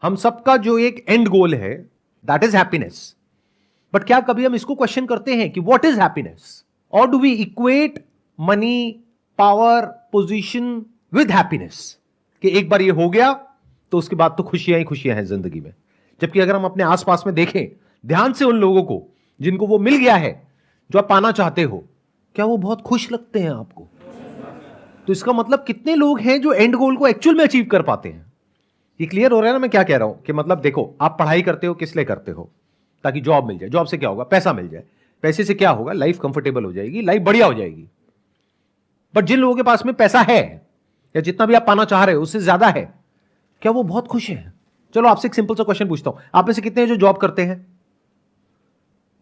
हम सबका जो एक एंड गोल है दैट इज हैप्पीनेस। बट क्या कभी हम इसको क्वेश्चन करते हैं कि व्हाट इज हैप्पीनेस? और do we equate money, power, position with happiness कि एक बार ये हो गया तो उसके बाद तो खुशियां ही खुशियां हैं जिंदगी में। जबकि अगर हम अपने आसपास में देखें ध्यान से उन लोगों को जिनको वो मिल गया है जो आप पाना चाहते हो, क्या वो बहुत खुश लगते हैं आपको? तो इसका मतलब कितने लोग हैं जो एंड गोल को एक्चुअल में अचीव कर पाते हैं? ये क्लियर हो रहा है ना मैं क्या कह रहा हूं? कि मतलब देखो, आप पढ़ाई करते हो किस लिए करते हो? ताकि जॉब मिल जाए। जॉब से क्या होगा? पैसा मिल जाए। पैसे से क्या होगा? लाइफ कंफर्टेबल हो जाएगी, लाइफ बढ़िया हो जाएगी। बट जिन लोगों के पास में पैसा है या जितना भी आप पाना चाह रहे हो उससे ज्यादा है, क्या वो बहुत खुश हैं? चलो आपसे एक सिंपल सा क्वेश्चन पूछता हूं, आप में से कितने हैं जो जॉब करते हैं?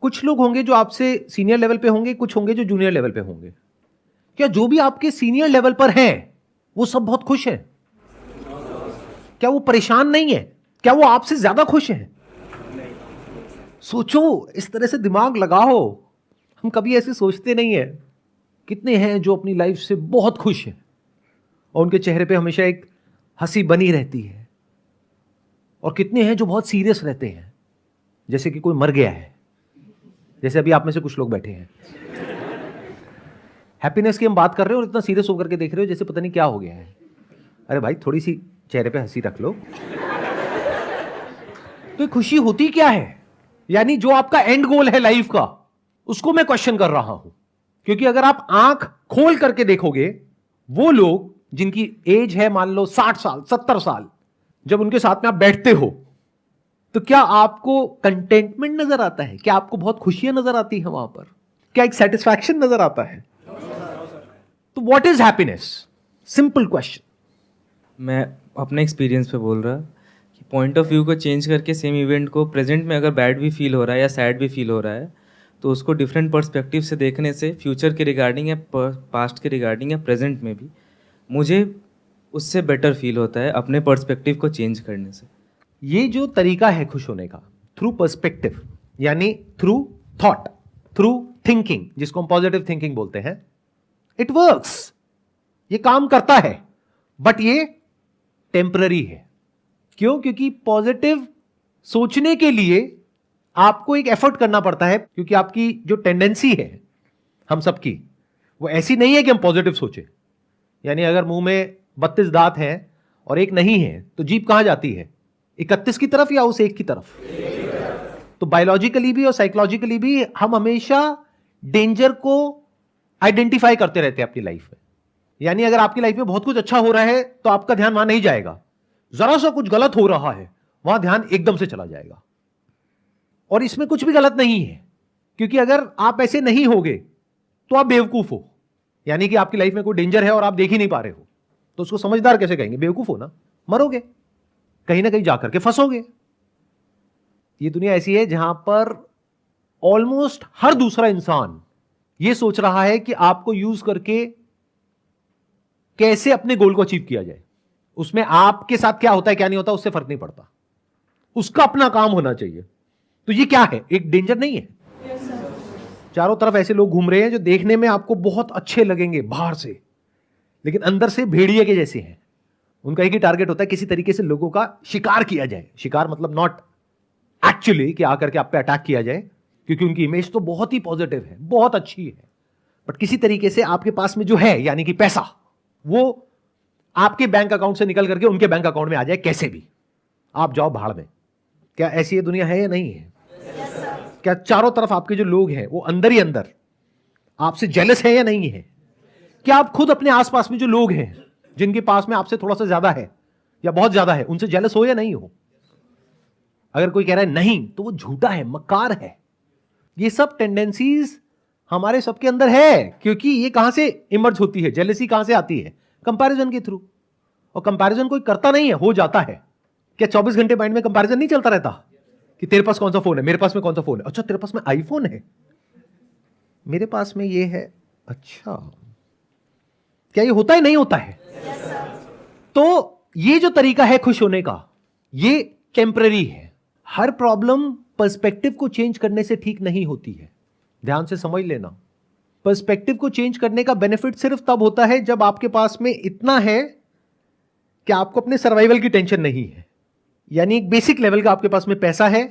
कुछ लोग होंगे जो आपसे सीनियर लेवल पे होंगे, कुछ होंगे जो जूनियर लेवल पे होंगे। क्या जो भी आपके सीनियर लेवल पर हैं वो सब बहुत खुश हैं? क्या वो परेशान नहीं है? क्या वो आपसे ज्यादा खुश हैं? सोचो, इस तरह से दिमाग लगाओ। हम कभी ऐसे सोचते नहीं है। कितने हैं जो अपनी लाइफ से बहुत खुश हैं और उनके चेहरे पे हमेशा एक हंसी बनी रहती है, और कितने हैं जो बहुत सीरियस रहते हैं जैसे कि कोई मर गया है, जैसे अभी आप में से कुछ लोग बैठे हैं। हैप्पीनेस की हम बात कर रहे हो और इतना सीरियस होकर के देख रहे हो जैसे पता नहीं क्या हो गया है। अरे भाई, थोड़ी सी चेहरे पे हंसी रख लो। तो खुशी होती क्या है? यानी जो आपका एंड गोल है लाइफ का, उसको मैं क्वेश्चन कर रहा हूं। क्योंकि अगर आप आंख खोल करके देखोगे, वो लोग जिनकी एज है मान लो 60 साल 70 साल, जब उनके साथ में आप बैठते हो तो क्या आपको कंटेंटमेंट नजर आता है? क्या आपको बहुत खुशियां नजर आती है वहां पर? क्या एक सेटिस्फैक्शन नजर आता है? तो what is happiness? Simple question. मैं अपने एक्सपीरियंस पे बोल रहा कि पॉइंट ऑफ व्यू को चेंज करके सेम इवेंट को प्रेजेंट में अगर बैड भी फील हो रहा है या सैड भी फील हो रहा है, तो उसको डिफरेंट पर्सपेक्टिव से देखने से फ्यूचर के रिगार्डिंग या पास्ट के रिगार्डिंग या प्रेजेंट में भी मुझे उससे बेटर फील होता है अपने पर्सपेक्टिव को चेंज करने से। ये जो तरीका है खुश होने का, थ्रू पर्सपेक्टिव, यानी थ्रू थॉट, थ्रू थिंकिंग, जिसको हम पॉजिटिव थिंकिंग बोलते हैं, इट वर्क्स। ये काम करता है, बट ये टेम्पररी है। क्यों? क्योंकि पॉजिटिव सोचने के लिए आपको एक एफर्ट करना पड़ता है, क्योंकि आपकी जो टेंडेंसी है हम सबकी, वो ऐसी नहीं है कि हम पॉजिटिव सोचें। यानी अगर मुंह में 32 दांत हैं और एक नहीं है तो जीभ कहां जाती है? 31 की तरफ या उस एक की तरफ? तो बायोलॉजिकली भी और साइकोलॉजिकली भी हम हमेशा डेंजर को आइडेंटिफाई करते रहते हैं अपनी लाइफ में। यानी अगर आपकी लाइफ में बहुत कुछ अच्छा हो रहा है तो आपका ध्यान वहां नहीं जाएगा। जरा सा कुछ गलत हो रहा है, वहां ध्यान एकदम से चला जाएगा। और इसमें कुछ भी गलत नहीं है, क्योंकि अगर आप ऐसे नहीं होगे तो आप बेवकूफ हो। यानी कि आपकी लाइफ में कोई डेंजर है और आप देख ही नहीं पा रहे हो, तो उसको समझदार कैसे कहेंगे? बेवकूफ हो ना, मरोगे, कहीं ना कहीं जाकर के फंसोगे। ये दुनिया ऐसी है जहां पर ऑलमोस्ट हर दूसरा इंसान ये सोच रहा है कि आपको यूज करके कैसे अपने गोल को अचीव किया जाए। उसमें आपके साथ क्या होता है क्या नहीं होता उससे फर्क नहीं पड़ता, उसका अपना काम होना चाहिए। तो ये क्या है? एक डेंजर नहीं है? चारों तरफ ऐसे लोग घूम रहे हैं जो देखने में आपको बहुत अच्छे लगेंगे बाहर से, लेकिन अंदर से भेड़िए के जैसे हैं। उनका एक ही टारगेट होता है, किसी तरीके से लोगों का शिकार किया जाए। शिकार मतलब नॉट एक्चुअली कि आकर के आप पे अटैक किया जाए, क्योंकि उनकी इमेज तो बहुत ही पॉजिटिव है, बहुत अच्छी है। बट किसी तरीके से आपके पास में जो है, यानी कि पैसा, वो आपके बैंक अकाउंट से निकल करके उनके बैंक अकाउंट में आ जाए कैसे भी, आप जाओ भाड़ में। क्या ऐसी ये दुनिया है या नहीं है? क्या चारों तरफ आपके जो लोग हैं वो अंदर ही अंदर आपसे जेलस है या नहीं है? क्या आप खुद अपने आसपास में जो लोग हैं जिनके पास में आपसे थोड़ा सा ज्यादा है या बहुत ज्यादा है, उनसे जेलस हो या नहीं हो? अगर कोई कह रहा है नहीं तो वो झूठा है, मक्कार है। ये सब टेंडेंसीज हमारे सबके अंदर है। क्योंकि ये कहां से इमर्ज होती है? जेलसी कहां से आती है? कंपैरिजन के थ्रू। और कंपैरिजन कोई करता नहीं है, हो जाता है। क्या 24 घंटे माइंड में कंपैरिजन नहीं चलता रहता कि तेरे पास कौन सा फोन है, मेरे पास में कौन सा फोन है? अच्छा, तेरे पास में आईफोन है, मेरे पास में ये है। अच्छा, क्या ये होता है नहीं होता है? तो ये जो तरीका है खुश होने का, ये टेम्पररी है। हर प्रॉब्लम पर्सपेक्टिव को चेंज करने से ठीक नहीं होती है। ध्यान से समझ लेना। पर्सपेक्टिव को चेंज करने का बेनिफिट सिर्फ तब होता है जब आपके पास में इतना है कि आपको अपने सर्वाइवल की टेंशन नहीं है। यानी एक बेसिक लेवल का आपके पास में पैसा है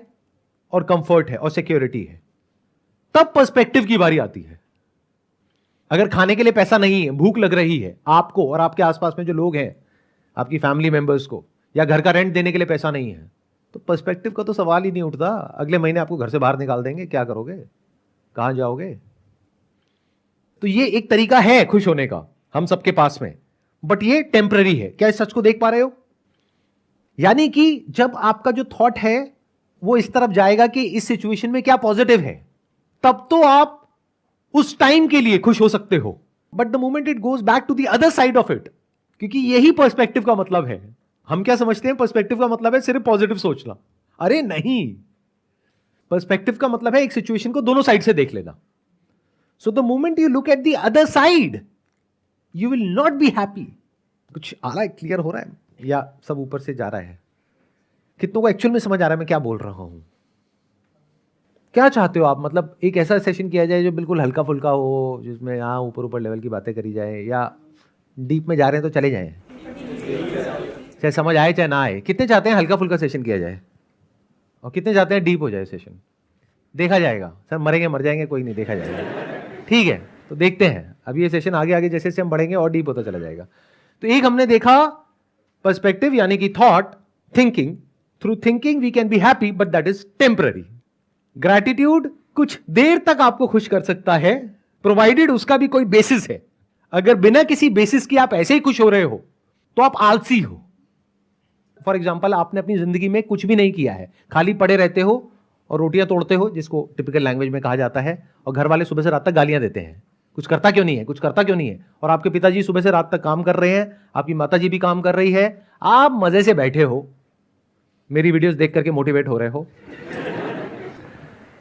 और कंफर्ट है और सिक्योरिटी है, तब पर्सपेक्टिव की बारी आती है। अगर खाने के लिए पैसा नहीं है, भूख लग रही है आपको और आपके आसपास में जो लोग हैं, आपकी फैमिली मेंबर्स को, या घर का रेंट देने के लिए पैसा नहीं है, तो पर्सपेक्टिव का तो सवाल ही नहीं उठता। अगले महीने आपको घर से बाहर निकाल देंगे, क्या करोगे, कहां जाओगे? तो ये एक तरीका है खुश होने का हम सबके पास में, बट ये टेम्पररी है। क्या इस सच को देख पा रहे हो? यानी कि जब आपका जो थॉट है वो इस तरफ जाएगा कि इस सिचुएशन में क्या पॉजिटिव है, तब तो आप उस टाइम के लिए खुश हो सकते हो। But the moment it goes back to the other side of it, क्योंकि यही पर्सपेक्टिव का मतलब है। हम क्या समझते हैं पर्सपेक्टिव का मतलब है सिर्फ पॉजिटिव सोचना। अरे नहीं, पर्सपेक्टिव का मतलब है एक सिचुएशन को दोनों साइड से देख लेना। So the moment you look at the other side, you will not be happy. कुछ आ रहा है, क्लियर हो रहा है, या सब ऊपर से जा रहा है? कितनों को एक्चुअल में समझ आ रहा है मैं क्या बोल रहा हूं? क्या चाहते हो आप? मतलब एक ऐसा सेशन किया जाए जो बिल्कुल हल्का फुल्का हो, जिसमें यहाँ ऊपर ऊपर लेवल की बातें करी जाए, या डीप में जा रहे हैं तो चले जाएं, चाहे समझ आए चाहे ना आए? कितने चाहते हैं हल्का फुल्का सेशन किया जाए और कितने चाहते हैं डीप हो जाए सेशन? देखा जाएगा सर, मरेंगे मर जाएंगे कोई नहीं, देखा जाएगा। ठीक है, तो देखते हैं अभी ये सेशन आगे आगे जैसे जैसे हम बढ़ेंगे और डीप होता चला जाएगा। तो एक हमने देखा पर्सपेक्टिव यानी कि thought, thinking. Through thinking we can be happy but that is temporary. Gratitude कुछ देर तक आपको खुश कर सकता है, प्रोवाइडेड उसका भी कोई बेसिस है। अगर बिना किसी बेसिस की आप ऐसे ही खुश हो रहे हो तो आप आलसी हो। फॉर एग्जाम्पल, आपने अपनी जिंदगी में कुछ भी नहीं किया है, खाली पड़े रहते हो और रोटियां तोड़ते हो, जिसको टिपिकल लैंग्वेज में कहा जाता है, और घर वाले सुबह से रात तक गालियां देते हैं, कुछ करता क्यों नहीं है, कुछ करता क्यों नहीं है। और आपके पिताजी सुबह से रात तक काम कर रहे हैं, आपकी माताजी भी काम कर रही है, आप मजे से बैठे हो, मेरी वीडियोस देख करके मोटिवेट हो रहे हो।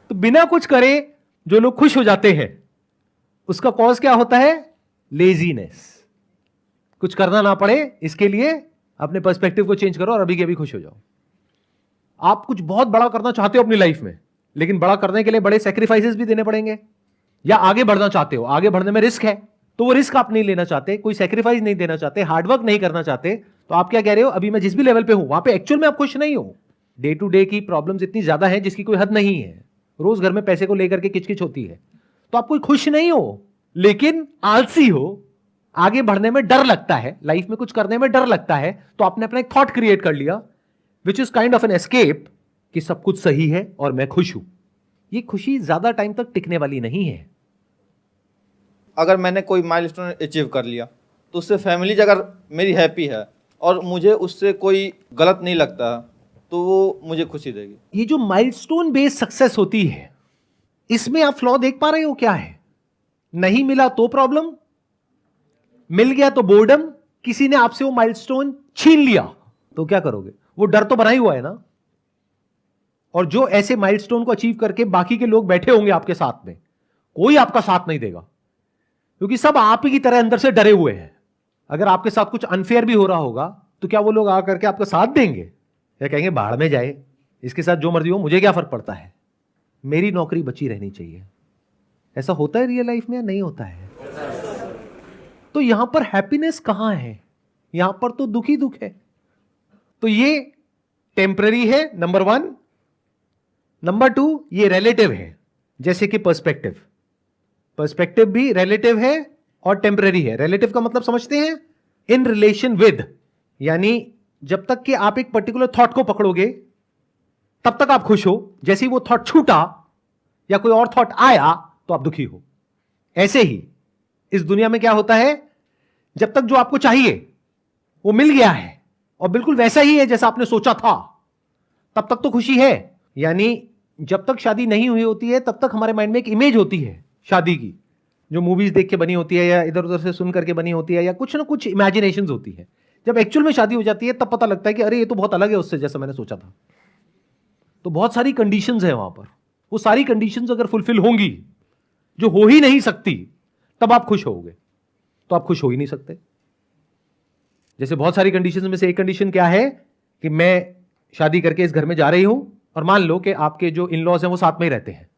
तो बिना कुछ करे जो लोग खुश हो जाते हैं, उसका कॉज क्या होता है? लेजीनेस। कुछ करना ना पड़े, इसके लिए अपने पर्सपेक्टिव को चेंज करो और अभी के अभी खुश हो जाओ। आप कुछ बहुत बड़ा करना चाहते हो अपनी लाइफ में, लेकिन बड़ा करने के लिए बड़े सैक्रिफाइसेस भी देने पड़ेंगे। या आगे बढ़ना चाहते हो, आगे बढ़ने में रिस्क है, तो वो रिस्क आप नहीं लेना चाहते, कोई सैक्रिफाइस नहीं देना चाहते, हार्डवर्क नहीं करना चाहते, तो आप क्या कह रहे हो? अभी मैं जिस भी लेवल पे हूं वहां पे एक्चुअल में आप खुश नहीं हो। डे टू डे की प्रॉब्लम्स इतनी ज्यादा है जिसकी कोई हद नहीं है। रोज घर में पैसे को लेकर के किचकिच होती है, तो आप कोई खुश नहीं हो, लेकिन आलसी हो। आगे बढ़ने में डर लगता है, लाइफ में कुछ करने में डर लगता है, तो आपने अपना एक थॉट क्रिएट कर लिया which is kind of an escape, कि सब कुछ सही है और मैं खुश हूं। ये खुशी ज्यादा टाइम तक टिकने वाली नहीं है। अगर मैंने कोई माइलस्टोन अचीव कर लिया तो उससे फैमिली अगर मेरी हैप्पी है और मुझे उससे कोई गलत नहीं लगता, तो वो मुझे खुशी देगी। ये जो माइलस्टोन बेस्ड सक्सेस होती है, इसमें आप फ्लॉ देख पा रहे हो क्या है? नहीं मिला तो प्रॉब्लम, मिल गया तो बोर्डम, किसी ने आपसे वो माइलस्टोन छीन लिया तो क्या करोगे? वो डर तो बना ही हुआ है ना। और जो ऐसे माइलस्टोन को अचीव करके बाकी के लोग बैठे होंगे आपके साथ में, कोई आपका साथ नहीं देगा, क्योंकि सब आप ही की तरह अंदर से डरे हुए हैं। अगर आपके साथ कुछ अनफेयर भी हो रहा होगा तो क्या वो लोग आकर के आपका साथ देंगे, या कहेंगे बाहर में जाए, इसके साथ जो मर्जी हो, मुझे क्या फर्क पड़ता है, मेरी नौकरी बची रहनी चाहिए? ऐसा होता है रियल लाइफ में या नहीं होता है? तो यहां पर हैप्पीनेस कहां है? यहां पर तो दुख ही दुख है। तो ये टेम्पररी है, नंबर 1। नंबर 2, ये रिलेटिव है, जैसे कि पर्सपेक्टिव। पर्सपेक्टिव भी रिलेटिव है और टेम्पररी है। रिलेटिव का मतलब समझते हैं? इन रिलेशन विद, यानी जब तक कि आप एक पर्टिकुलर थॉट को पकड़ोगे तब तक आप खुश हो, जैसे ही वो थॉट छूटा या कोई और थॉट आया तो आप दुखी हो। ऐसे ही इस दुनिया में क्या होता है, जब तक जो आपको चाहिए वो मिल गया है और बिल्कुल वैसा ही है जैसा आपने सोचा था, तब तक तो खुशी है। यानी जब तक शादी नहीं हुई होती है तब तक हमारे माइंड में एक इमेज होती है शादी की, जो मूवीज देख के बनी होती है या इधर उधर से सुन करके बनी होती है, या कुछ ना कुछ इमेजिनेशंस होती है। जब एक्चुअल में शादी हो जाती है तब पता लगता है कि अरे ये तो बहुत अलग है उससे जैसा मैंने सोचा था। तो बहुत सारी कंडीशंस है वहां पर, वो सारी कंडीशंस अगर फुलफिल होंगी, जो हो ही नहीं सकती, तब आप खुश होगे। तो आप खुश हो ही नहीं सकते। जैसे बहुत सारी कंडीशंस में से एक कंडीशन क्या है कि मैं शादी करके इस घर में जा रही हूं और मान लो कि आपके जो इन लॉज हैं वो साथ में ही रहते हैं,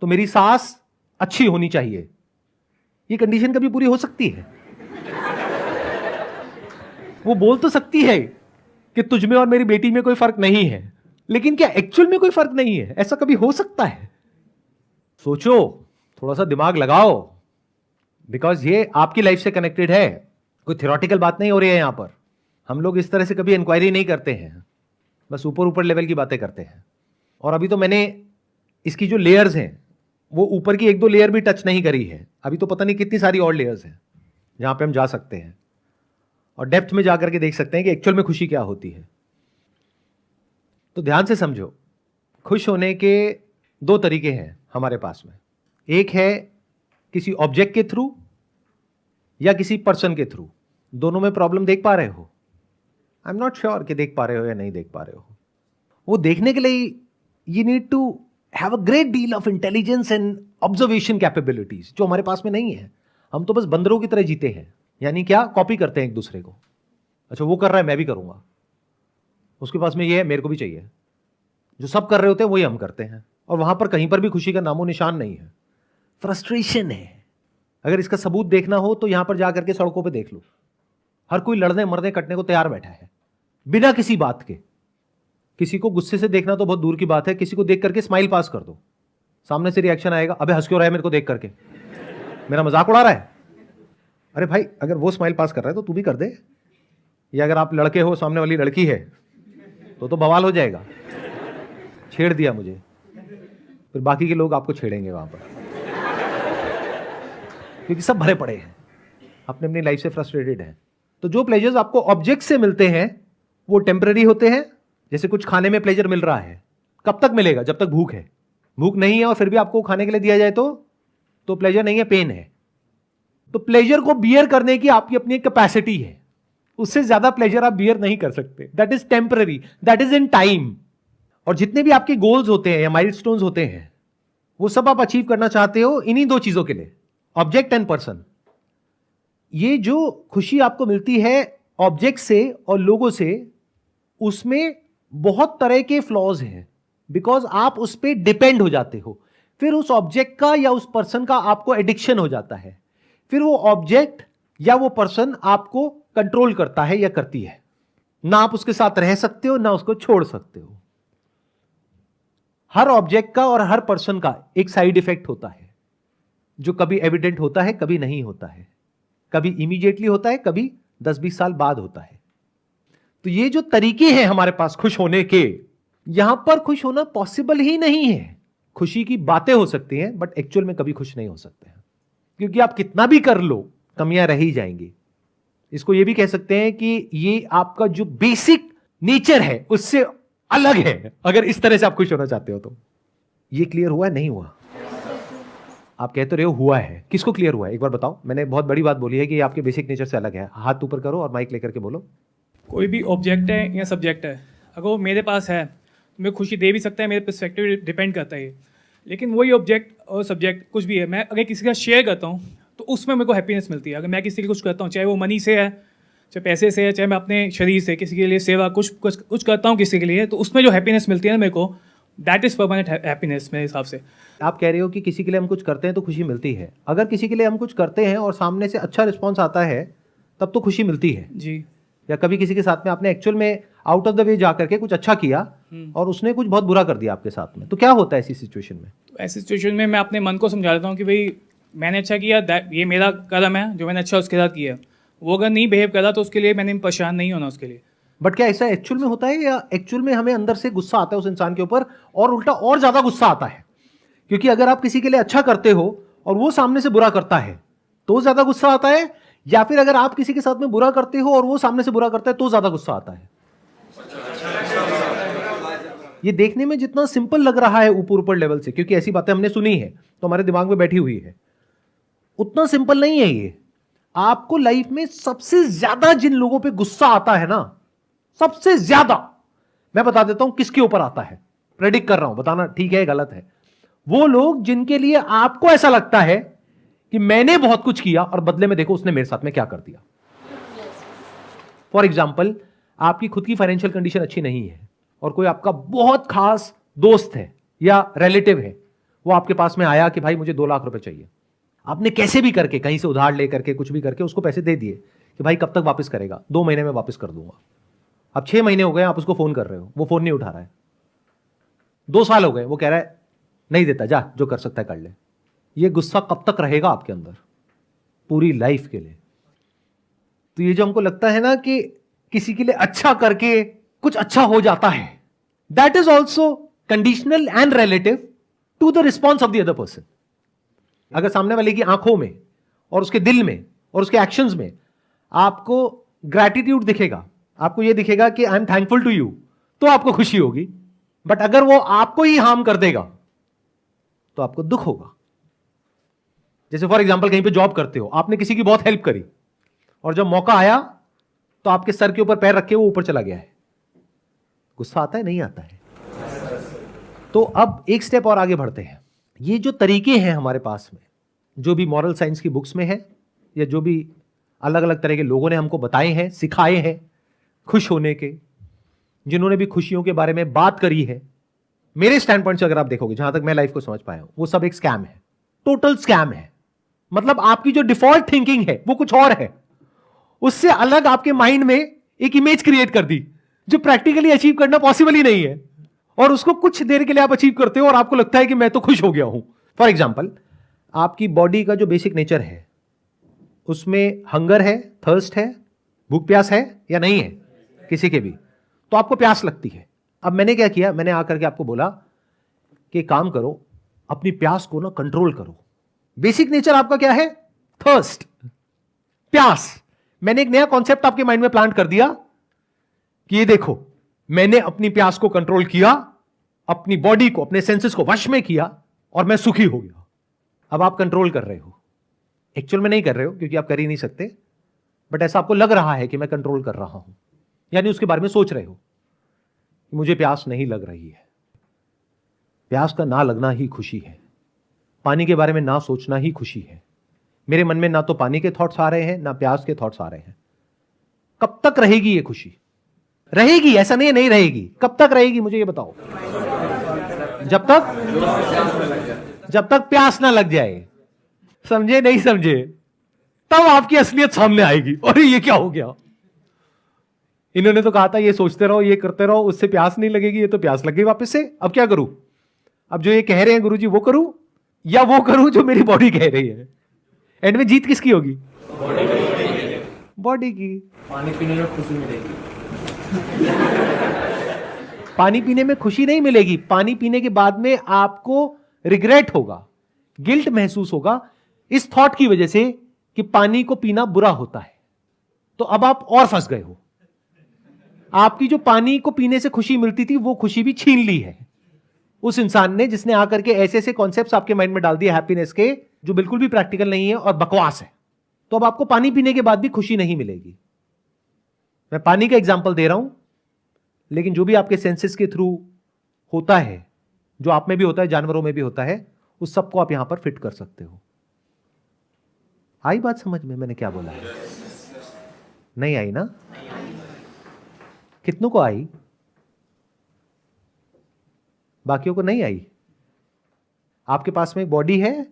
तो मेरी सास अच्छी होनी चाहिए। ये कंडीशन कभी पूरी हो सकती है? वो बोल तो सकती है कि तुझ में और मेरी बेटी में कोई फर्क नहीं है, लेकिन क्या एक्चुअल में कोई फर्क नहीं है? ऐसा कभी हो सकता है? सोचो, थोड़ा सा दिमाग लगाओ, बिकॉज ये आपकी लाइफ से कनेक्टेड है, कोई थ्योरेटिकल बात नहीं हो रही है यहां पर। हम लोग इस तरह से कभी इंक्वायरी नहीं करते हैं, बस ऊपर ऊपर लेवल की बातें करते हैं। और अभी तो मैंने इसकी जो लेयर्स हैं वो ऊपर की 1-2 लेयर भी टच नहीं करी है, अभी तो पता नहीं कितनी सारी और लेयर्स हैं जहां पे हम जा सकते हैं और डेप्थ में जाकर के देख सकते हैं कि एक्चुअल में खुशी क्या होती है। तो ध्यान से समझो, खुश होने के 2 तरीके हैं हमारे पास में। एक है किसी ऑब्जेक्ट के थ्रू या किसी पर्सन के थ्रू। दोनों में प्रॉब्लम देख पा रहे हो? आई एम नॉट श्योर कि देख पा रहे हो या नहीं देख पा रहे हो। वो देखने के लिए you need to have a great deal of intelligence and observation capabilities, जो हमारे पास में नहीं है। हम तो बस बंदरों की तरह जीते हैं, यानी क्या, कॉपी करते हैं एक दूसरे को। अच्छा वो कर रहा है मैं भी करूंगा, उसके पास में ये है मेरे को भी चाहिए। जो सब कर रहे होते हैं वही हम करते हैं, और वहां पर कहीं पर भी खुशी का नामो निशान नहीं है, फ्रस्ट्रेशन है। अगर इसका सबूत देखना हो तो यहां पर जाकर के सड़कों पे देख लो, हर कोई लड़ने मरने कटने को तैयार बैठा है बिना किसी बात के। किसी को गुस्से से देखना तो बहुत दूर की बात है, किसी को देख करके स्माइल पास कर दो, सामने से रिएक्शन आएगा, अबे हंस क्यों रहा है मेरे को देख करके, मेरा मजाक उड़ा रहा है। अरे भाई, अगर वो स्माइल पास कर रहा है तो तू भी कर दे। या अगर आप लड़के हो, सामने वाली लड़की है, तो बवाल हो जाएगा, छेड़ दिया मुझे, फिर बाकी के लोग आपको छेड़ेंगे वहां पर, क्योंकि सब भरे पड़े हैं, अपने अपनी लाइफ से फ्रस्ट्रेटेड हैं। तो जो प्लेजर्स आपको ऑब्जेक्ट से मिलते हैं वो टेम्पररी होते हैं। जैसे कुछ खाने में प्लेजर मिल रहा है, कब तक मिलेगा? जब तक भूख है। भूख नहीं है और फिर भी आपको खाने के लिए दिया जाए तो प्लेजर नहीं है, पेन है। तो प्लेजर को बियर करने की आपकी अपनी कैपेसिटी है, उससे ज्यादा प्लेजर आप बियर नहीं कर सकते। That is temporary, that is in time. और जितने भी आपके गोल्स होते हैं या माइलस्टोन्स होते हैं, वो सब आप अचीव करना चाहते हो इन्हीं 2 चीजों के लिए, ऑब्जेक्ट एंड पर्सन। ये जो खुशी आपको मिलती है ऑब्जेक्ट से और लोगों से, उसमें बहुत तरह के फ्लॉज हैं, बिकॉज आप उस पर डिपेंड हो जाते हो। फिर उस ऑब्जेक्ट का या उस पर्सन का आपको एडिक्शन हो जाता है, फिर वो ऑब्जेक्ट या वो पर्सन आपको कंट्रोल करता है या करती है। ना आप उसके साथ रह सकते हो ना उसको छोड़ सकते हो। हर ऑब्जेक्ट का और हर पर्सन का एक साइड इफेक्ट होता है, जो कभी एविडेंट होता है, कभी नहीं होता है, कभी इमीडिएटली होता है, कभी 10-20 साल बाद होता है। तो ये जो तरीके हैं हमारे पास खुश होने के, यहां पर खुश होना पॉसिबल ही नहीं है। खुशी की बातें हो सकती हैं, बट एक्चुअल में कभी खुश नहीं हो सकते हैं, क्योंकि आप कितना भी कर लो कमियां रह ही जाएंगी। इसको ये भी कह सकते हैं कि ये आपका जो बेसिक नेचर है उससे अलग है, अगर इस तरह से आप खुश होना चाहते हो तो। ये क्लियर हुआ है? नहीं हुआ? आप कहते रहे हो हुआ है, किसको क्लियर हुआ है एक बार बताओ। मैंने बहुत बड़ी बात बोली है कि ये आपके बेसिक नेचर से अलग है। हाथ ऊपर करो और माइक लेकर के बोलो। कोई भी ऑब्जेक्ट है या सब्जेक्ट है, अगर वो मेरे पास है तो मैं खुशी दे भी सकता है, मेरे पर्सपेक्टिव डिपेंड करता है। लेकिन वही ऑब्जेक्ट और सब्जेक्ट कुछ भी है, मैं अगर किसी का शेयर करता हूँ तो उसमें मेरे को हैप्पीनेस मिलती है। अगर मैं किसी के लिए कुछ करता हूँ, चाहे वो मनी से है, चाहे पैसे से है, चाहे मैं अपने शरीर से किसी के लिए सेवा कुछ करता हूँ किसी के लिए, तो उसमें जो हैप्पीनेस मिलती है ना मेरे को, दैट इज़ परमानेंट हैप्पीनेस मेरे हिसाब से। आप कह रहे हो कि किसी के लिए हम कुछ करते हैं तो खुशी मिलती है। अगर किसी के लिए हम कुछ करते हैं और सामने से अच्छा रिस्पॉन्स आता है तब तो खुशी मिलती है जी। या कभी किसी के साथ में आपने एक्चुअल में आउट ऑफ द वे जा करके कुछ अच्छा किया और उसने कुछ बहुत बुरा कर दिया आपके साथ में, तो क्या होता है ऐसी सिचुएशन में? तो ऐसी सिचुएशन में मैं अपने मन को समझा देता हूँ कि भाई मैंने अच्छा किया, ये मेरा कदम है जो मैंने अच्छा उसके साथ किया। वो अगर नहीं बिहेव करा तो उसके लिए मैंने परेशान नहीं होना उसके लिए। बट क्या ऐसा एक्चुअल में होता है, या एक्चुअल में हमें अंदर से गुस्सा आता है उस इंसान के ऊपर और उल्टा और ज्यादा गुस्सा आता है? क्योंकि अगर आप किसी के लिए अच्छा करते हो और वो सामने से बुरा करता है तो ज्यादा गुस्सा आता है, या फिर अगर आप किसी के साथ में बुरा करते हो और वो सामने से बुरा करता है तो ज्यादा गुस्सा आता है? ये देखने में जितना सिंपल लग रहा है ऊपर ऊपर लेवल से, क्योंकि ऐसी बातें हमने सुनी है तो हमारे दिमाग में बैठी हुई है, उतना सिंपल नहीं है ये। आपको लाइफ में सबसे ज्यादा जिन लोगों पे गुस्सा आता है ना, सबसे ज्यादा, मैं बता देता हूं किसके ऊपर आता है, प्रेडिक्ट कर रहा हूं, बताना ठीक है गलत है। वो लोग जिनके लिए आपको ऐसा लगता है कि मैंने बहुत कुछ किया और बदले में देखो उसने मेरे साथ में क्या कर दिया। फॉर एग्जाम्पल, आपकी खुद की फाइनेंशियल कंडीशन अच्छी नहीं है और कोई आपका बहुत खास दोस्त है या रिलेटिव है, वो आपके पास में आया कि भाई मुझे 2 लाख रुपए चाहिए। आपने कैसे भी करके कहीं से उधार लेकर के कुछ भी करके उसको पैसे दे दिए कि भाई कब तक वापस करेगा, 2 महीने में वापस कर दूंगा। अब 6 महीने हो गए आप उसको फोन कर रहे हो, वो फोन नहीं उठा रहा है। 2 साल हो गए, वो कह रहा है नहीं देता, जा जो कर सकता है कर ले। ये गुस्सा कब तक रहेगा आपके अंदर? पूरी लाइफ के लिए। तो ये जो हमको लगता है ना कि किसी के लिए अच्छा करके कुछ अच्छा हो जाता है, that is also conditional and relative to the response of the other person. अगर सामने वाले की आंखों में और उसके दिल में और उसके एक्शंस में आपको ग्रैटिट्यूड दिखेगा, आपको यह दिखेगा कि I am thankful to you, तो आपको खुशी होगी। बट अगर वो आपको ही हार्म कर देगा तो आपको दुख होगा। जैसे फॉर एग्जांपल कहीं पे जॉब करते हो, आपने किसी की बहुत हेल्प करी और जब मौका आया तो आपके सर के ऊपर पैर रख के वो ऊपर चला गया है, गुस्सा आता है? नहीं आता है। तो अब एक स्टेप और आगे बढ़ते हैं। ये जो तरीके हैं हमारे पास में, जो भी मॉरल साइंस की बुक्स में है या जो भी अलग अलग तरह के लोगों ने हमको बताए हैं, सिखाए हैं खुश होने के, जिन्होंने भी खुशियों के बारे में बात करी है, मेरे स्टैंड पॉइंट से अगर आप देखोगे, जहां तक मैं लाइफ को समझ पाया हूं, वो सब एक स्कैम है, टोटल स्कैम है। मतलब आपकी जो डिफॉल्ट थिंकिंग है वो कुछ और है, उससे अलग आपके माइंड में एक इमेज क्रिएट कर दी जो प्रैक्टिकली अचीव करना पॉसिबल ही नहीं है, और उसको कुछ देर के लिए आप अचीव करते हो और आपको लगता है कि मैं तो खुश हो गया हूं। फॉर एग्जाम्पल, आपकी बॉडी का जो बेसिक नेचर है उसमें हंगर है, थर्स्ट है, भूख प्यास है या नहीं है किसी के भी, तो आपको प्यास लगती है। अब मैंने क्या किया, मैंने आकर के आपको बोला कि काम करो, अपनी प्यास को ना कंट्रोल करो। बेसिक नेचर आपका क्या है? थर्स्ट, प्यास। मैंने एक नया कॉन्सेप्ट आपके माइंड में प्लांट कर दिया कि ये देखो, मैंने अपनी प्यास को कंट्रोल किया, अपनी बॉडी को, अपने सेंसेस को वश में किया और मैं सुखी हो गया। अब आप कंट्रोल कर रहे हो, एक्चुअल में नहीं कर रहे हो क्योंकि आप कर ही नहीं सकते, बट ऐसा आपको लग रहा है कि मैं कंट्रोल कर रहा हूं, यानी उसके बारे में सोच रहे हो कि मुझे प्यास नहीं लग रही है। प्यास का ना लगना ही खुशी है, पानी के बारे में ना सोचना ही खुशी है। मेरे मन में ना तो पानी के थॉट्स आ रहे हैं ना प्यास के थॉट्स आ रहे हैं। कब तक रहेगी ये खुशी? रहेगी, ऐसा नहीं है नहीं रहेगी। कब तक रहेगी मुझे ये बताओ? जब तक प्यास ना लग जाए। समझे नहीं समझे? तब आपकी असलियत सामने आएगी। अरे ये क्या हो गया, इन्होंने तो कहा था ये सोचते रहो, ये करते रहो, उससे प्यास नहीं लगेगी, ये तो प्यास लग गई वापस से। अब क्या करूं? अब जो ये कह रहे हैं गुरुजी वो करूं या वो करूं जो मेरी बॉडी कह रही है? एंड में जीत किसकी होगी? बॉडी की। पानी पीने में खुशी मिलेगी। पानी पीने में खुशी नहीं मिलेगी, पानी पीने के बाद में आपको रिग्रेट होगा, गिल्ट महसूस होगा इस थॉट की वजह से कि पानी को पीना बुरा होता है। तो अब आप और फंस गए हो। आपकी जो पानी को पीने से खुशी मिलती थी वो खुशी भी छीन ली है उस इंसान ने, जिसने आकर के ऐसे ऐसे कॉन्सेप्ट्स आपके माइंड में डाल दिए हैप्पीनेस के, जो बिल्कुल भी प्रैक्टिकल नहीं है और बकवास है। तो अब आपको पानी पीने के बाद भी खुशी नहीं मिलेगी। मैं पानी का एग्जांपल दे रहा हूं, लेकिन जो भी आपके सेंसेस के थ्रू होता है, जो आप में भी होता है, जानवरों में भी होता है, उस सबको आप यहां पर फिट कर सकते हो। आई बात समझ में? मैंने क्या बोला है? नहीं आई ना? कितनों को आई? बाकियों को नहीं आई। आपके पास में एक बॉडी है,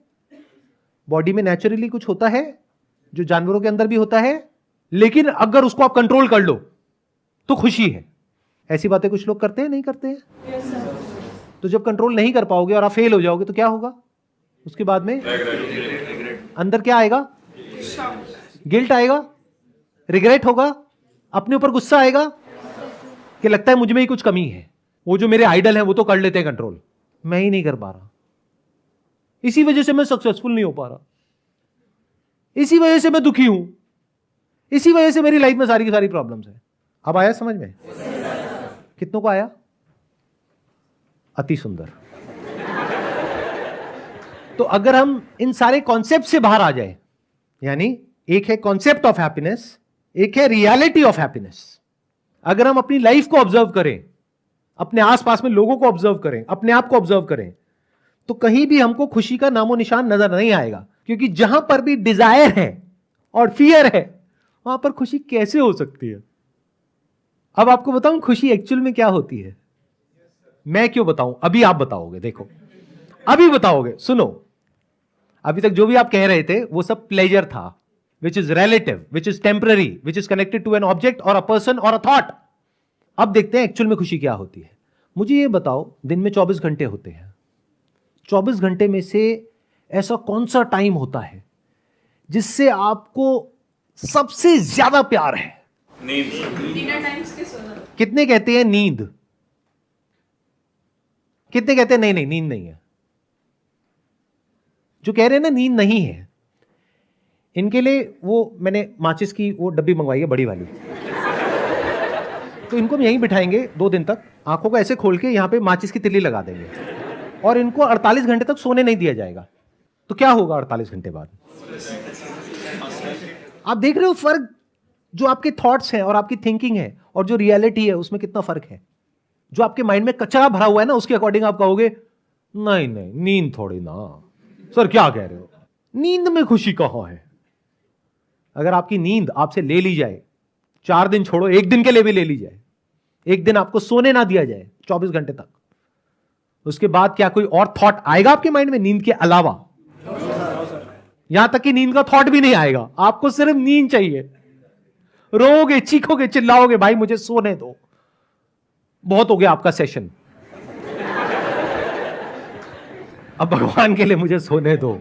बॉडी में नेचुरली कुछ होता है जो जानवरों के अंदर भी होता है, लेकिन अगर उसको आप कंट्रोल कर लो तो खुशी है। ऐसी बातें कुछ लोग करते हैं, नहीं करते हैं? तो जब कंट्रोल नहीं कर पाओगे और आप फेल हो जाओगे तो क्या होगा उसके बाद में? अंदर क्या आएगा? गिल्ट आएगा, रिग्रेट होगा, अपने ऊपर गुस्सा आएगा कि लगता है मुझ में ही कुछ कमी है। वो जो मेरे आइडल हैं वो तो कर लेते हैं कंट्रोल, मैं ही नहीं कर पा रहा, इसी वजह से मैं सक्सेसफुल नहीं हो पा रहा, इसी वजह से मैं दुखी हूं, इसी वजह से मेरी लाइफ में सारी की सारी प्रॉब्लम्स है। अब आया समझ में? कितनों को आया? अति सुंदर। तो अगर हम इन सारे कॉन्सेप्ट से बाहर आ जाए, यानी एक है कॉन्सेप्ट ऑफ हैप्पीनेस, एक है रियलिटी ऑफ हैप्पीनेस। अगर हम अपनी लाइफ को ऑब्जर्व करें, अपने आसपास में लोगों को ऑब्जर्व करें, अपने आप को ऑब्जर्व करें, तो कहीं भी हमको खुशी का नामो निशान नजर नहीं आएगा। क्योंकि जहां पर भी डिजायर है और फियर है, वहां पर खुशी कैसे हो सकती है? अब आपको बताऊं खुशी एक्चुअल में क्या होती है? मैं क्यों बताऊं? अभी आप बताओगे, देखो अभी बताओगे। सुनो, अभी तक जो भी आप कह रहे थे वो सब प्लेजर था, which is relative, which is temporary, which is connected to an object और अ पर्सन और अ थॉट। अब देखते हैं एक्चुअल में खुशी क्या होती है। मुझे ये बताओ, दिन में 24 घंटे होते हैं, 24 घंटे में से ऐसा कौन सा टाइम होता है जिससे आपको सबसे ज्यादा प्यार है? कितने कहते हैं नींद? कितने कहते हैं नहीं नहीं नींद नहीं है? जो कह रहे हैं ना नींद नहीं है, इनके लिए वो मैंने माचिस की वो डब्बी मंगवाई है, बड़ी वाली। तो इनको हम यहीं बिठाएंगे 2 दिन तक, आंखों को ऐसे खोल के यहां पे माचिस की तिल्ली लगा देंगे और इनको 48 घंटे तक सोने नहीं दिया जाएगा। तो क्या होगा 48 घंटे बाद? आप देख रहे हो फर्क, जो आपके थॉट्स हैं और आपकी थिंकिंग है और जो रियलिटी है उसमें कितना फर्क है। जो आपके माइंड में कचरा भरा हुआ है ना, उसके अकॉर्डिंग आप कहोगे नहीं नहीं नींद थोड़ी ना। सर क्या कह रहे हो, नींद में खुशी कहां है? अगर आपकी नींद आपसे ले ली जाए, 4 दिन छोड़ो, 1 दिन के लिए भी ले ली जाए, 1 दिन आपको सोने ना दिया जाए 24 घंटे तक, उसके बाद क्या कोई और थॉट आएगा आपके माइंड में नींद के अलावा? यहां तक कि नींद का थॉट भी नहीं आएगा, आपको सिर्फ नींद चाहिए। रोओगे, चीखोगे, चिल्लाओगे, भाई मुझे सोने दो, बहुत हो गया आपका सेशन, अब भगवान के लिए मुझे सोने दो,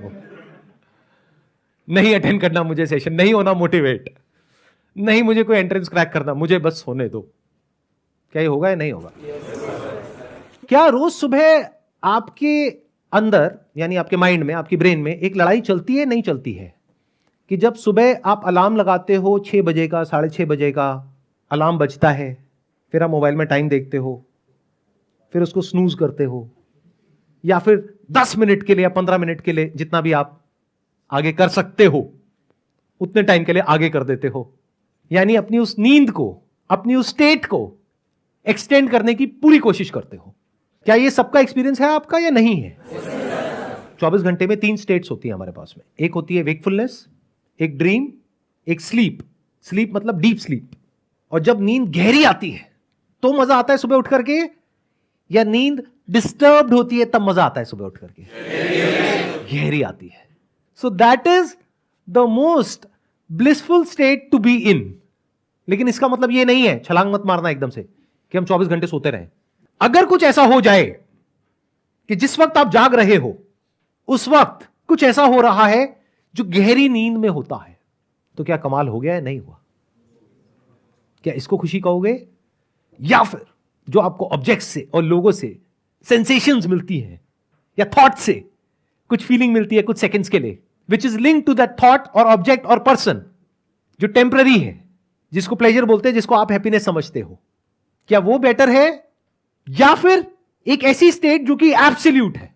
नहीं अटेंड करना मुझे सेशन, नहीं होना मोटिवेट, नहीं मुझे कोई एंट्रेंस क्रैक करना, मुझे बस सोने दो। क्या ये होगा या नहीं होगा? क्या रोज सुबह आपके अंदर यानी आपके माइंड में, आपकी ब्रेन में एक लड़ाई चलती है नहीं चलती है कि जब सुबह आप अलार्म लगाते हो 6 बजे का, 6:30 बजे का अलार्म बजता है, फिर आप मोबाइल में टाइम देखते हो, फिर उसको स्नूज करते हो, या फिर 10 मिनट के लिए या 15 मिनट के लिए, जितना भी आप आगे कर सकते हो उतने टाइम के लिए आगे कर देते हो, यानी अपनी उस नींद को, अपनी उस स्टेट को एक्सटेंड करने की पूरी कोशिश करते हो। क्या ये सबका एक्सपीरियंस है आपका या नहीं है? 24 घंटे में 3 स्टेट्स होती है हमारे पास में। एक होती है वेकफुलनेस, एक ड्रीम, एक स्लीप। स्लीप मतलब डीप स्लीप। और जब नींद गहरी आती है तो मजा आता है सुबह उठ करके, या नींद डिस्टर्ब्ड होती है तब मजा आता है सुबह उठ करके? गहरी आती है। So that is the most blissful state to be in. लेकिन इसका मतलब ये नहीं है, छलांग मत मारना एकदम से कि हम 24 घंटे सोते रहें। अगर कुछ ऐसा हो जाए कि जिस वक्त आप जाग रहे हो उस वक्त कुछ ऐसा हो रहा है जो गहरी नींद में होता है, तो क्या कमाल हो गया है? नहीं हुआ? क्या इसको खुशी कहोगे? या फिर जो आपको ऑब्जेक्ट से और लोगों से सेंसेशंस मिलती है या थॉट से कुछ फीलिंग मिलती है कुछ सेकंड्स के लिए, which is link to that thought और ऑब्जेक्ट और पर्सन, जो टेम्पररी है, जिसको प्लेजर बोलते हैं, जिसको आप हैप्पीनेस समझते हो, क्या वो बेटर है या फिर एक ऐसी स्टेट जो कि एब्सोल्यूट है?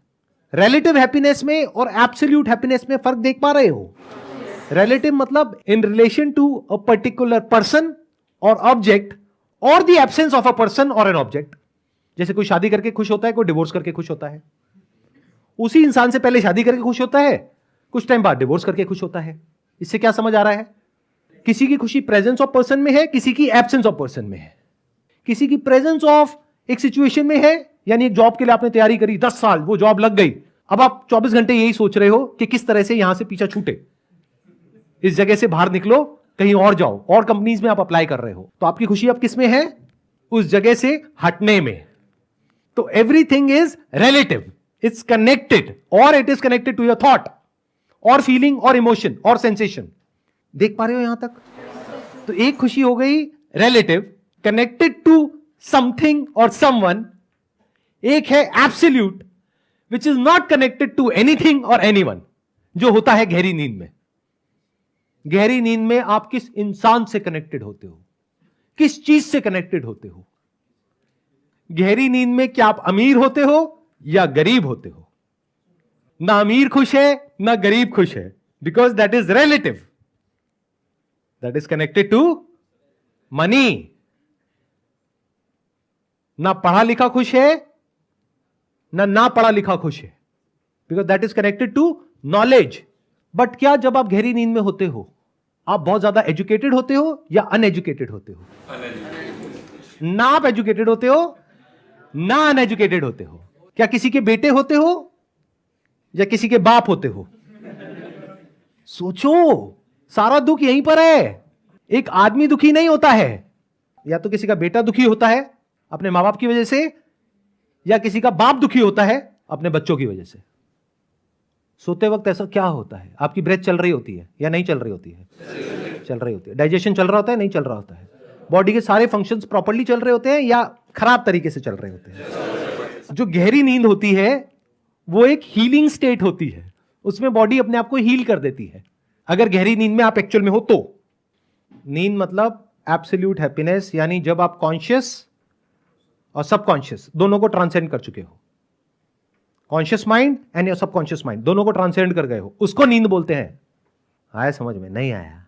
रिलेटिव हैप्पीनेस में और एब्सोल्यूट हैप्पीनेस में फर्क देख पा रहे हो? रिलेटिव मतलब in relation to a particular person और ऑब्जेक्ट, और the absence of a person और एन ऑब्जेक्ट। जैसे कोई शादी करके खुश होता है, कोई डिवोर्स करके खुश होता है। उसी इंसान से पहले शादी करके खुश होता है, कुछ टाइम बाद डिवोर्स करके खुश होता है। इससे क्या समझ आ रहा है? किसी की खुशी प्रेजेंस ऑफ पर्सन में है, किसी की एब्सेंस ऑफ पर्सन में है। किसी की प्रेजेंस ऑफ एक सिचुएशन में है, यानी एक जॉब के लिए आपने तैयारी करी 10 साल, वो जॉब लग गई, अब आप 24 घंटे यही सोच रहे हो कि किस तरह से यहां से पीछा छूटे, इस जगह से बाहर निकलो, कहीं और जाओ, और कंपनीज में आप अप्लाई कर रहे हो। तो आपकी खुशी अब किस में है? उस जगह से हटने में। तो everything is relative, it's connected, और it is connected to your thought और फीलिंग और इमोशन और सेंसेशन। देख पा रहे हो यहां तक? तो एक खुशी हो गई रिलेटिव, कनेक्टेड टू समथिंग और समवन। एक है absolute, which is not connected to anything और एनीवन, जो होता है गहरी नींद में। गहरी नींद में आप किस इंसान से कनेक्टेड होते हो, किस चीज से कनेक्टेड होते हो? गहरी नींद में क्या आप अमीर होते हो या गरीब होते हो? ना अमीर खुश है ना गरीब खुश है, because that is relative, that is connected to money. ना पढ़ा लिखा खुश है ना पढ़ा लिखा खुश है, because that is connected to knowledge. But क्या जब आप गहरी नींद में होते हो आप बहुत ज्यादा एजुकेटेड होते हो या अनएजुकेटेड होते हो? ना आप एजुकेटेड होते हो ना अनएजुकेटेड होते हो। क्या किसी के बेटे होते हो या किसी के बाप होते हो? सोचो, सारा दुख यहीं पर है। एक आदमी दुखी नहीं होता है, या तो किसी का बेटा दुखी होता है अपने माँ बाप की वजह से, या किसी का बाप दुखी होता है अपने बच्चों की वजह से। सोते वक्त ऐसा क्या होता है? आपकी ब्रेथ चल रही होती है या नहीं चल रही होती है? चल रही होती है। डाइजेशन चल रहा होता है, नहीं चल रहा होता है? बॉडी के सारे फंक्शंस प्रॉपर्ली चल रहे होते हैं या खराब तरीके से चल रहे होते हैं? जो गहरी नींद होती है वो एक हीलिंग स्टेट होती है, उसमें बॉडी अपने आप को हील कर देती है। अगर गहरी नींद में आप एक्चुअल में हो तो। नींद मतलब एब्सोल्यूट हैप्पीनेस, यानी जब आप कॉन्शियस और सबकॉन्शियस दोनों को ट्रांसेंड कर चुके हो, conscious mind and your subconscious mind दोनों को ट्रांसेंड कर गए हो, उसको नींद बोलते हैं। आया समझ में? नहीं आया?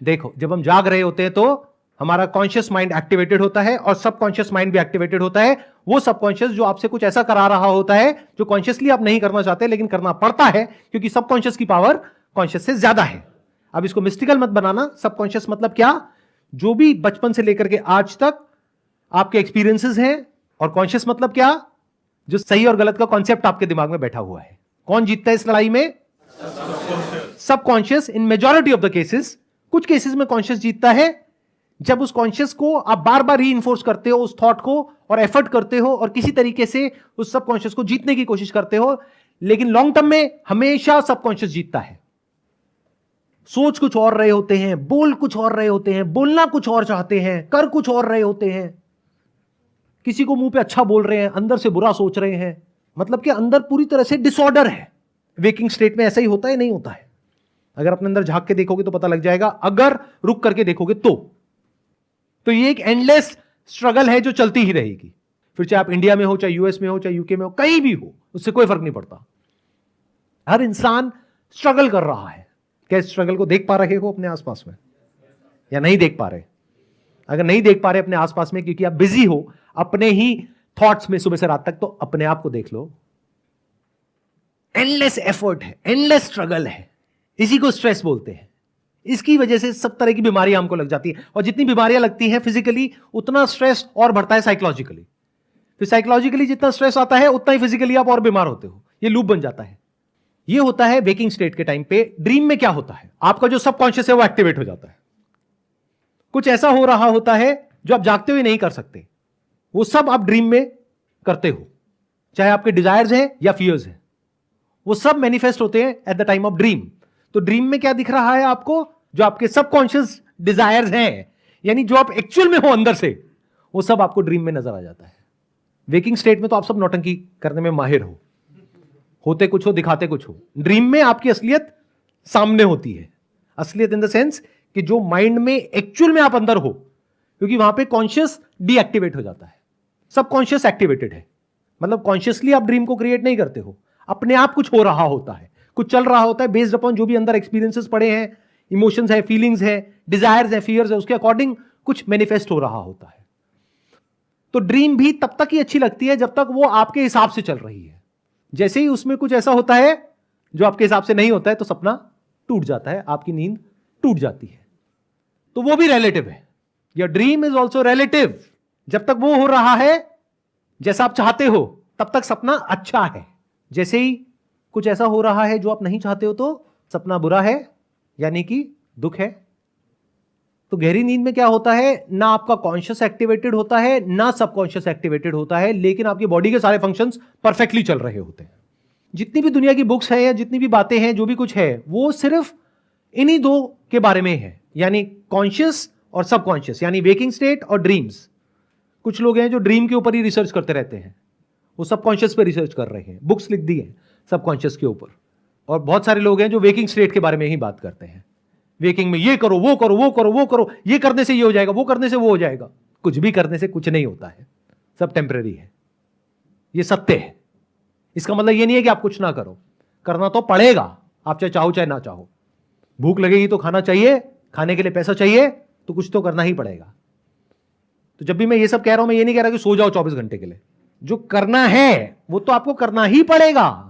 देखो, जब हम जाग रहे होते हैं तो हमारा कॉन्शियस माइंड एक्टिवेटेड होता है और सबकॉन्शियस माइंड भी एक्टिवेटेड होता है। वो सबकॉन्शियस जो आपसे कुछ ऐसा करा रहा होता है जो कॉन्शियसली आप नहीं करना चाहते लेकिन करना पड़ता है, क्योंकि सबकॉन्शियस की पावर कॉन्शियस से ज्यादा है। अब इसको मिस्टिकल मत बनाना। सबकॉन्शियस मतलब क्या? जो भी बचपन से लेकर के आज तक आपके एक्सपीरियंसेस हैं। और कॉन्शियस मतलब क्या? जो सही और गलत का कॉन्सेप्ट आपके दिमाग में बैठा हुआ है। कौन जीतता है इस लड़ाई में? Subconscious. In majority of the cases, कुछ केसेस में कॉन्शियस जीतता है। जब उस कॉन्शियस को आप बार बार रीइंफोर्स करते हो, उस थॉट को, और एफर्ट करते हो और किसी तरीके से उस सबकॉन्शियस को जीतने की कोशिश करते हो, लेकिन लॉन्ग टर्म में हमेशा सबकॉन्शियस जीतता है। सोच कुछ और रहे होते हैं, बोल कुछ और रहे होते हैं, बोलना कुछ और चाहते हैं, कर कुछ और रहे होते हैं। किसी को मुंह पे अच्छा बोल रहे हैं, अंदर से बुरा सोच रहे हैं। मतलब कि अंदर पूरी तरह से डिसऑर्डर है। वेकिंग स्टेट में ऐसा ही होता है, नहीं होता है? अगर अपने अंदर झांक के देखोगे तो पता लग जाएगा, अगर रुक करके देखोगे तो ये एक एंडलेस स्ट्रगल है जो चलती ही रहेगी। फिर चाहे आप इंडिया में हो, चाहे यूएस में हो, चाहे यूके में हो, कहीं भी हो, उससे कोई फर्क नहीं पड़ता। हर इंसान स्ट्रगल कर रहा है। क्या इस स्ट्रगल को देख पा रहे हो अपने आसपास में, या नहीं देख पा रहे? अगर नहीं देख पा रहे अपने आसपास में क्योंकि आप बिजी हो अपने ही थॉट्स में सुबह से रात तक, तो अपने आप को देख लो। एंडलेस एफर्ट है, एंडलेस स्ट्रगल है, इसी को स्ट्रेस बोलते हैं। इसकी वजह से सब तरह की बीमारियां हमको लग जाती है, और जितनी बीमारियां लगती हैं फिजिकली, उतना स्ट्रेस और बढ़ता है साइकोलॉजिकली। फिर साइकोलॉजिकली जितना स्ट्रेस आता है उतना ही फिजिकली आप और बीमार होते हो। ये लूप बन जाता है। ये होता है वेकिंग स्टेट के टाइम पे। ड्रीम में क्या होता है? आपका जो सबकॉन्शियस है वो एक्टिवेट हो जाता है। कुछ ऐसा हो रहा होता है जो आप जागते हुए नहीं कर सकते, वो सब आप ड्रीम में करते हो। चाहे आपके डिजायर्स हैं या फियर्स हैं, वो सब मैनिफेस्ट होते हैं at the time of dream. तो ड्रीम में क्या दिख रहा है आपको? जो आपके सबकॉन्शियस डिजायर्स हैं, यानी जो आप एक्चुअल में हो अंदर से, वो सब आपको ड्रीम में नजर आ जाता है। वेकिंग स्टेट में तो आप सब नौटंकी करने में माहिर हो, होते कुछ हो, दिखाते कुछ हो। ड्रीम में आपकी असलियत सामने होती है। असलियत इन द सेंस कि जो माइंड में एक्चुअल में आप अंदर हो, क्योंकि वहां पे कॉन्शियस डीएक्टिवेट हो जाता है, सबकॉन्शियस एक्टिवेटेड है। मतलब कॉन्शियसली आप ड्रीम को क्रिएट नहीं करते हो, अपने आप कुछ हो रहा होता है, कुछ चल रहा होता है बेस्ड अपॉन जो भी अंदर एक्सपीरियंसेस पड़े हैं, इमोशंस है, फीलिंग्स है, डिजायर्स है, फियर्स है, उसके अकॉर्डिंग कुछ मैनिफेस्ट हो रहा होता है। तो ड्रीम भी तब तक ही अच्छी लगती है जब तक वो आपके हिसाब से चल रही है। जैसे ही उसमें कुछ ऐसा होता है जो आपके हिसाब से नहीं होता है, तो सपना टूट जाता है, आपकी नींद टूट जाती है। तो वो भी रिलेटिव है। Your dream is also relative. जब तक वो हो रहा है जैसा आप चाहते हो, तब तक सपना अच्छा है। जैसे ही कुछ ऐसा हो रहा है जो आप नहीं चाहते हो, तो सपना बुरा है, यानी कि दुख है। तो गहरी नींद में क्या होता है? ना आपका कॉन्शियस एक्टिवेटेड होता है, ना सबकॉन्शियस एक्टिवेटेड होता है, लेकिन आपकी बॉडी के सारे फंक्शंस परफेक्टली चल रहे होते हैं। जितनी भी दुनिया की बुक्स है या जितनी भी बातें हैं, जो भी कुछ है, वो सिर्फ इन्हीं दो के बारे में है, यानी कॉन्शियस और सबकॉन्शियस, यानी वेकिंग स्टेट और ड्रीम्स। कुछ लोग हैं जो ड्रीम के ऊपर ही रिसर्च करते रहते हैं, वो सबकॉन्शियस पे रिसर्च कर रहे हैं, बुक्स लिख दी हैं सबकॉन्शियस के ऊपर। और बहुत सारे लोग हैं जो वेकिंग स्टेट के बारे में ही बात करते हैं। वेकिंग में ये करो, वो करो, वो करो, वो करो, ये करने से ये हो जाएगा, वो करने से वो हो जाएगा। कुछ भी करने से कुछ नहीं होता है, सब टेम्परेरी है, ये सत्य है। इसका मतलब ये नहीं है कि आप कुछ ना करो, करना तो पड़ेगा, आप चाहे चाहो चाहे ना चाहो। भूख लगेगी तो खाना चाहिए, खाने के लिए पैसा चाहिए, तो कुछ तो करना ही पड़ेगा। तो जब भी मैं ये सब कह रहा हूं, मैं ये नहीं कह रहा कि सो जाओ 24 घंटे के लिए। जो करना है वो तो आपको करना ही पड़ेगा।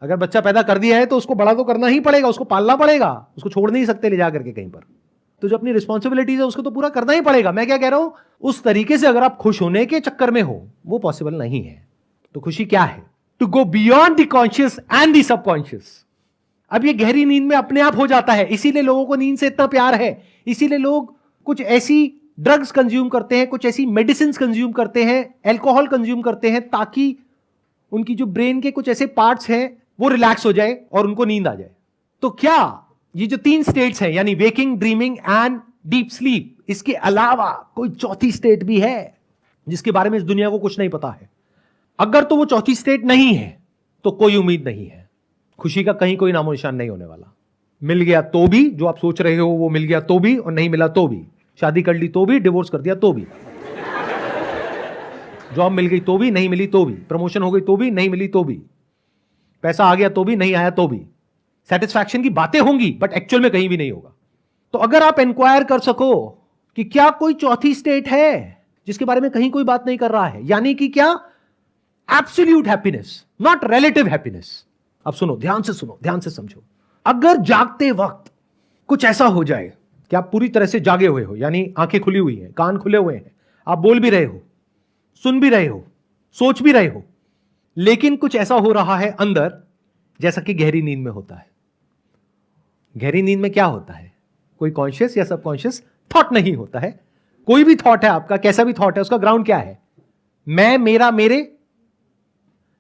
अगर बच्चा पैदा कर दिया है तो उसको बड़ा तो करना ही पड़ेगा, उसको पालना पड़ेगा, उसको छोड़ नहीं सकते ले जाकर के कहीं पर। तो जो अपनी रिस्पॉन्सिबिलिटीज है उसको तो पूरा करना ही पड़ेगा। मैं क्या कह रहा हूं, उस तरीके से अगर आप खुश होने के चक्कर में हो, वो पॉसिबल नहीं है। तो खुशी क्या है? To go beyond the conscious and the subconscious. अब ये गहरी नींद में अपने आप हो जाता है, इसीलिए लोगों को नींद से इतना प्यार है, इसीलिए लोग कुछ ऐसी ड्रग्स कंज्यूम करते हैं, कुछ ऐसी मेडिसिन कंज्यूम करते हैं, एल्कोहल कंज्यूम करते हैं, ताकि उनकी जो ब्रेन के कुछ ऐसे पार्ट्स हैं वो रिलैक्स हो जाए और उनको नींद आ जाए। तो क्या ये जो 3 स्टेट्स हैं, यानी waking, dreaming and deep sleep, इसके अलावा कोई चौथी स्टेट भी है जिसके बारे में इस दुनिया को कुछ नहीं पता है? अगर तो वो चौथी स्टेट नहीं है तो कोई उम्मीद नहीं है, खुशी का कहीं कोई नामो निशान नहीं होने वाला। मिल गया तो भी, जो आप सोच रहे हो वो मिल गया तो भी, और नहीं मिला तो भी, शादी कर ली तो भी, डिवोर्स कर दिया तो भी, जॉब मिल गई तो भी, नहीं मिली तो भी, प्रमोशन हो गई तो भी, नहीं मिली तो भी, पैसा आ गया तो भी, नहीं आया तो भी, सेटिस्फैक्शन की बातें होंगी बट एक्चुअल में कहीं भी नहीं होगा। तो अगर आप इंक्वायर कर सको कि क्या कोई चौथी स्टेट है जिसके बारे में कहीं कोई बात नहीं कर रहा है, यानी कि क्या absolute happiness, not relative happiness. अब सुनो, ध्यान से सुनो, ध्यान से समझो। अगर जागते वक्त कुछ ऐसा हो जाए कि आप पूरी तरह से जागे हुए हो, यानी आंखें खुली हुई हैं, कान खुले हुए हैं, आप बोल भी रहे हो, सुन भी रहे हो, सोच भी रहे हो, लेकिन कुछ ऐसा हो रहा है अंदर जैसा कि गहरी नींद में होता है। गहरी नींद में क्या होता है? कोई कॉन्शियस या सबकॉन्शियस थॉट नहीं होता है। कोई भी थॉट है आपका, कैसा भी थॉट है, उसका ग्राउंड क्या है? मैं, मेरा, मेरे,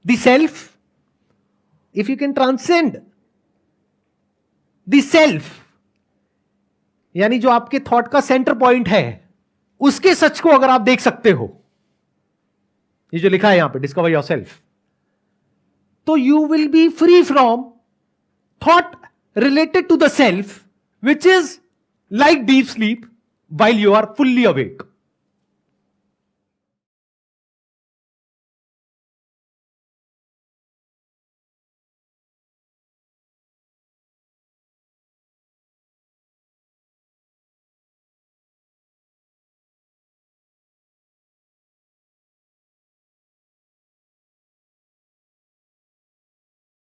the self. If you can transcend the self, यानी जो आपके थॉट का सेंटर पॉइंट है, उसके सच को अगर आप देख सकते हो, ये जो लिखा है यहां पे, डिस्कवर योरसेल्फ, तो you will be free from thought related to the self, which is like deep sleep while you are fully awake.